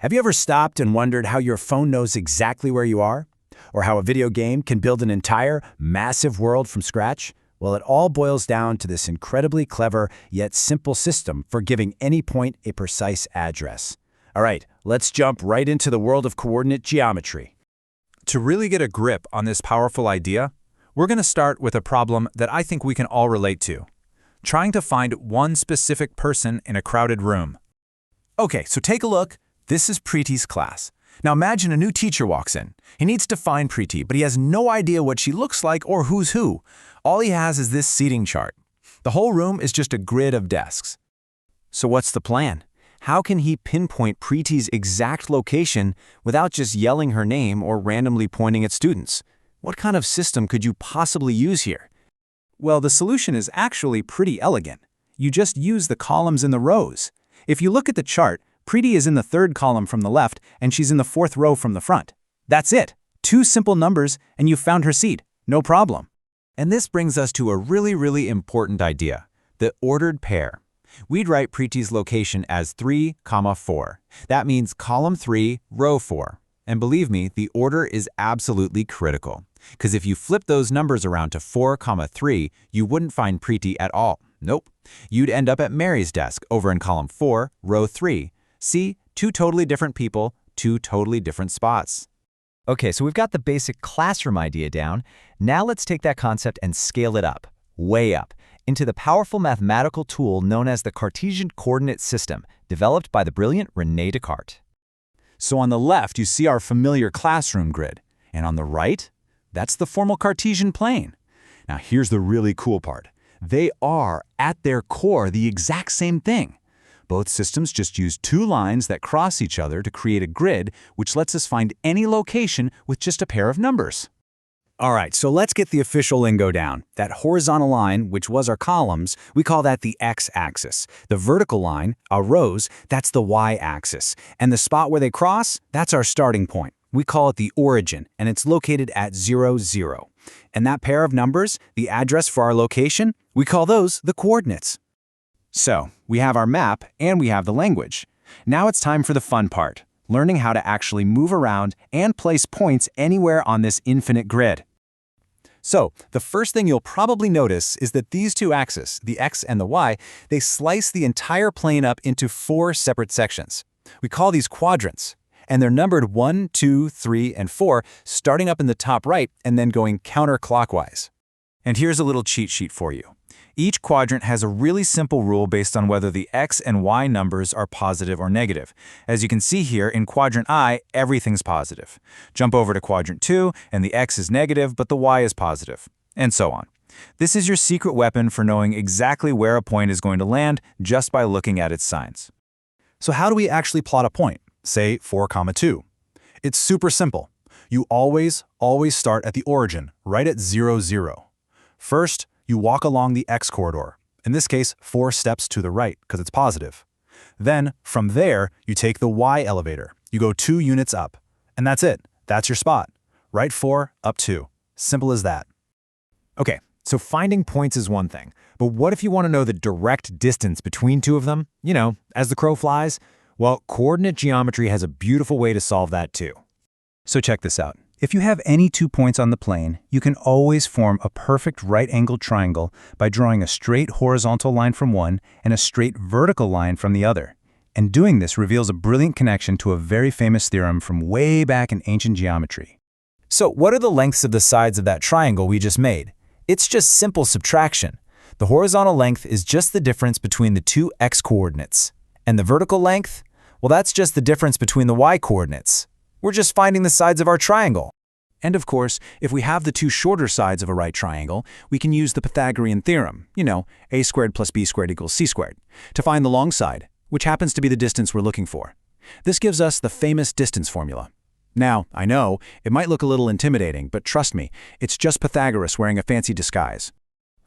Have you ever stopped and wondered how your phone knows exactly where you are? Or how a video game can build an entire, massive world from scratch? Well, it all boils down to this incredibly clever yet simple system for giving any point a precise address. All right, let's jump right into the world of coordinate geometry. To really get a grip on this powerful idea, we're going to start with a problem that I think we can all relate to: trying to find one specific person in a crowded room. Okay, so take a look. This is Preeti's class. Now imagine a new teacher walks in. He needs to find Preeti, but he has no idea what she looks like or who's who. All he has is this seating chart. The whole room is just a grid of desks. So what's the plan? How can he pinpoint Preeti's exact location without just yelling her name or randomly pointing at students? What kind of system could you possibly use here? Well, the solution is actually pretty elegant. You just use the columns and the rows. If you look at the chart, Preeti is in the third column from the left, and she's in the fourth row from the front. That's it. 2 simple numbers, and you've found her seat. No problem. And this brings us to a really important idea: the ordered pair. We'd write Preeti's location as 3, 4. That means column 3, row 4. And believe me, the order is absolutely critical. Because if you flip those numbers around to 4, 3, you wouldn't find Preeti at all. Nope. You'd end up at Mary's desk over in column 4, row 3. See, 2 totally different people, 2 totally different spots. Okay, so we've got the basic classroom idea down. Now let's take that concept and scale it up, way up, into the powerful mathematical tool known as the Cartesian coordinate system, developed by the brilliant René Descartes. So on the left, you see our familiar classroom grid. And on the right, that's the formal Cartesian plane. Now here's the really cool part. They are, at their core, the exact same thing. Both systems just use 2 lines that cross each other to create a grid, which lets us find any location with just a pair of numbers. All right, so let's get the official lingo down. That horizontal line, which was our columns, we call that the x-axis. The vertical line, our rows, that's the y-axis. And the spot where they cross, that's our starting point. We call it the origin, and it's located at 0, 0. And that pair of numbers, the address for our location, we call those the coordinates. So, we have our map and we have the language. Now it's time for the fun part: learning how to actually move around and place points anywhere on this infinite grid. So, the first thing you'll probably notice is that these 2 axes, the x and the y, they slice the entire plane up into 4 separate sections. We call these quadrants, and they're numbered 1, 2, 3, and 4, starting up in the top right and then going counterclockwise. And here's a little cheat sheet for you. Each quadrant has a really simple rule based on whether the x and y numbers are positive or negative. As you can see here, in quadrant I, everything's positive. Jump over to quadrant 2, and the x is negative, but the y is positive, and so on. This is your secret weapon for knowing exactly where a point is going to land just by looking at its signs. So how do we actually plot a point, say 4, 2? It's super simple. You always start at the origin, right at 0, 0. First, you walk along the x corridor, in this case 4 steps to the right because it's positive. Then, from there, you take the y elevator. You go 2 units up. And that's it. That's your spot. Right 4, up 2. Simple as that. Okay, so finding points is one thing, but what if you want to know the direct distance between 2 of them? You know, as the crow flies? Well, coordinate geometry has a beautiful way to solve that too. So check this out. If you have any 2 points on the plane, you can always form a perfect right-angled triangle by drawing a straight horizontal line from one and a straight vertical line from the other. And doing this reveals a brilliant connection to a very famous theorem from way back in ancient geometry. So what are the lengths of the sides of that triangle we just made? It's just simple subtraction. The horizontal length is just the difference between the 2 x-coordinates. And the vertical length? Well, that's just the difference between the y-coordinates. We're just finding the sides of our triangle. And of course, if we have the 2 shorter sides of a right triangle, we can use the Pythagorean theorem, a squared plus b squared equals c squared, to find the long side, which happens to be the distance we're looking for. This gives us the famous distance formula. Now, I know, it might look a little intimidating, but trust me, it's just Pythagoras wearing a fancy disguise.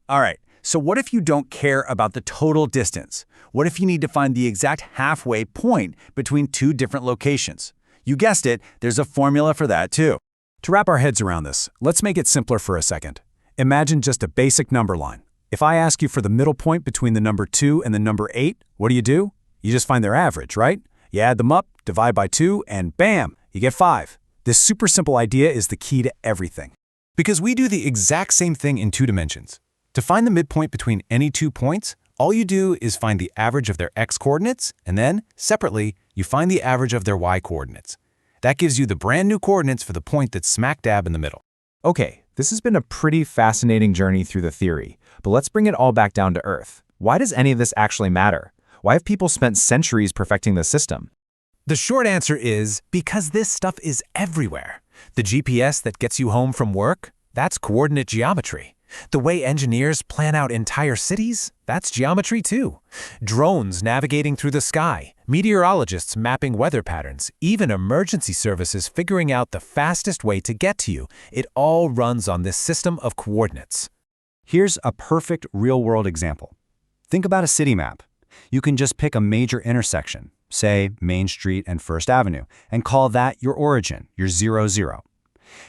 All right, so what if you don't care about the total distance? What if you need to find the exact halfway point between 2 different locations? You guessed it, there's a formula for that too. To wrap our heads around this, let's make it simpler for a second. Imagine just a basic number line. If I ask you for the middle point between the number 2 and the number 8, what do? You just find their average, right? You add them up, divide by 2, and bam, you get 5. This super simple idea is the key to everything. Because we do the exact same thing in 2 dimensions. To find the midpoint between any 2 points, all you do is find the average of their x-coordinates, and then, separately, you find the average of their y-coordinates. That gives you the brand new coordinates for the point that's smack dab in the middle. Okay, this has been a pretty fascinating journey through the theory, but let's bring it all back down to Earth. Why does any of this actually matter? Why have people spent centuries perfecting the system? The short answer is because this stuff is everywhere. The GPS that gets you home from work, that's coordinate geometry. The way engineers plan out entire cities, that's geometry too. Drones navigating through the sky, meteorologists mapping weather patterns, even emergency services figuring out the fastest way to get to you. It all runs on this system of coordinates. Here's a perfect real-world example. Think about a city map. You can just pick a major intersection, say Main Street and First Avenue, and call that your origin, your 0, 0.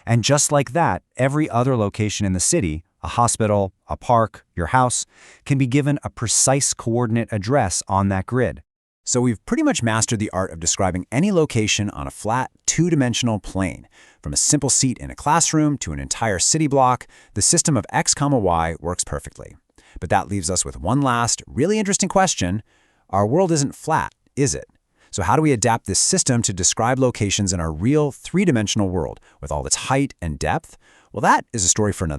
And just like that, every other location in the city, a hospital, a park, your house, can be given a precise coordinate address on that grid. So we've pretty much mastered the art of describing any location on a flat, 2-dimensional plane. From a simple seat in a classroom to an entire city block, the system of x, y works perfectly. But that leaves us with one last, really interesting question. Our world isn't flat, is it? So how do we adapt this system to describe locations in our real 3-dimensional world with all its height and depth? Well, that is a story for another